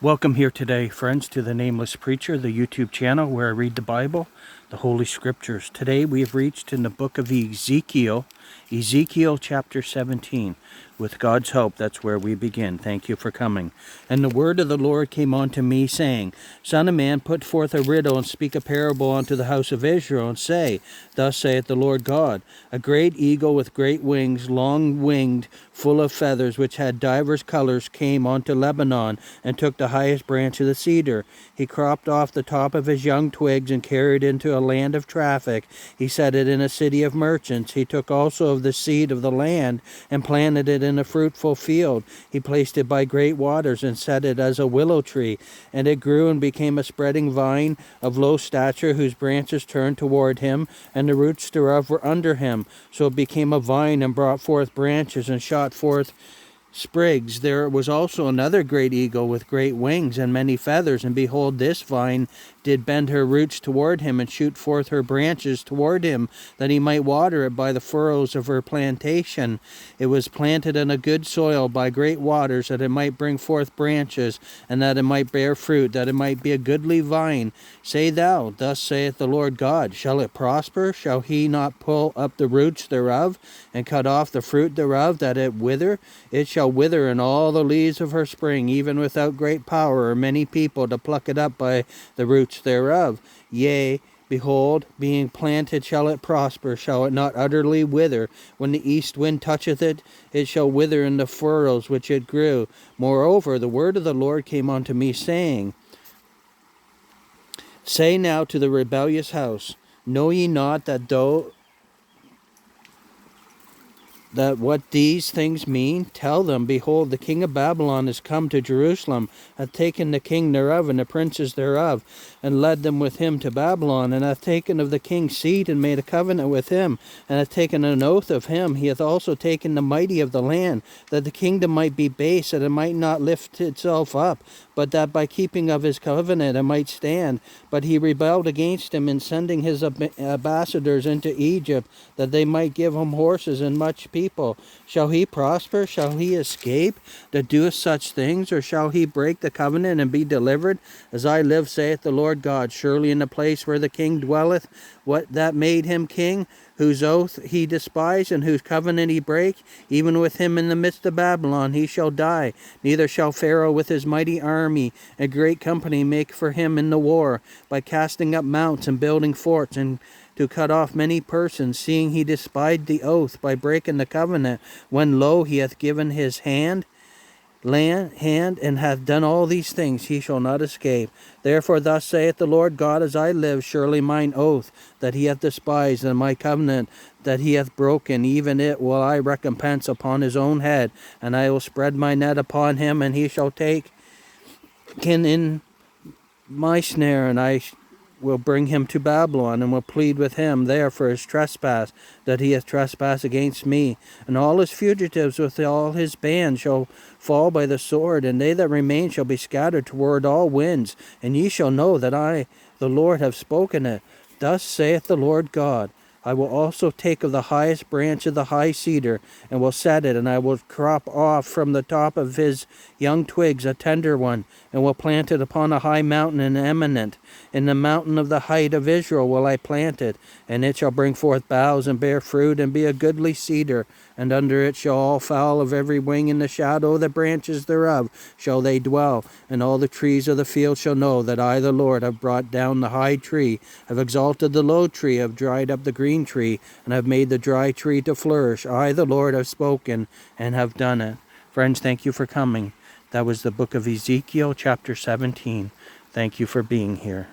Welcome here today, friends, to the Nameless Preacher, the YouTube channel where I read the Bible, the Holy Scriptures. Today we have reached in the book of Ezekiel, Ezekiel chapter 17. With God's help, that's where we begin. Thank you for coming. And the word of the Lord came unto me, saying, Son of man, put forth a riddle, and speak a parable unto the house of Israel, and say, Thus saith the Lord God, a great eagle with great wings, long-winged, full of feathers, which had divers colors, came unto Lebanon, and took the highest branch of the cedar. He cropped off the top of his young twigs, and carried into a land of traffic. He set it in a city of merchants. He took also of the seed of the land, and planted it in a fruitful field. He placed it by great waters, and set it as a willow tree. And it grew and became a spreading vine of low stature, whose branches turned toward him, and the roots thereof were under him. So it became a vine, and brought forth branches, and shot forth sprigs. There was also another great eagle with great wings and many feathers, and behold, this vine did bend her roots toward him, and shoot forth her branches toward him, that he might water it by the furrows of her plantation. It was planted in a good soil by great waters, that it might bring forth branches, and that it might bear fruit, that it might be a goodly vine. Say thou, Thus saith the Lord God, Shall it prosper? Shall he not pull up the roots thereof, and cut off the fruit thereof, that it wither? It shall wither in all the leaves of her spring, even without great power or many people to pluck it up by the roots thereof. Yea, behold, being planted shall it prosper, shall it not utterly wither? When the east wind toucheth it, it shall wither in the furrows which it grew. Moreover, the word of the Lord came unto me, saying, Say now to the rebellious house, Know ye not that what these things mean? Tell them, Behold, the king of Babylon is come to Jerusalem, hath taken the king thereof and the princes thereof, and led them with him to Babylon, and hath taken of the king's seat, and made a covenant with him, and hath taken an oath of him. He hath also taken the mighty of the land, that the kingdom might be base, that it might not lift itself up, but that by keeping of his covenant it might stand. But he rebelled against him in sending his ambassadors into Egypt, that they might give him horses and much people. Shall he prosper? Shall he escape that doeth such things? Or shall he break the covenant and be delivered? As I live, saith the Lord God, surely in the place where the king dwelleth, what that made him king, whose oath he despised, and whose covenant he brake, even with him in the midst of Babylon he shall die. Neither shall Pharaoh with his mighty army and great company make for him in the war, by casting up mounts and building forts, and to cut off many persons, seeing he despised the oath by breaking the covenant, when lo, he hath given his hand, and hath done all these things, he shall not escape. Therefore thus saith the Lord God, as I live, surely mine oath that he hath despised, and my covenant that he hath broken, even it will I recompense upon his own head, and I will spread my net upon him, and he shall take in my snare, and I will bring him to Babylon, and will plead with him there for his trespass, that he hath trespassed against me. And all his fugitives with all his band shall fall by the sword, and they that remain shall be scattered toward all winds. And ye shall know that I, the Lord, have spoken it. Thus saith the Lord God, I will also take of the highest branch of the high cedar, and will set it, and I will crop off from the top of his young twigs a tender one, and will plant it upon a high mountain and eminent. In the mountain of the height of Israel will I plant it, and it shall bring forth boughs and bear fruit, and be a goodly cedar. And under it shall all fowl of every wing in the shadow of the branches thereof shall they dwell. And all the trees of the field shall know that I, the Lord, have brought down the high tree, have exalted the low tree, have dried up the green tree, and have made the dry tree to flourish. I, the Lord, have spoken and have done it. Friends, thank you for coming. That was the book of Ezekiel, chapter 17. Thank you for being here.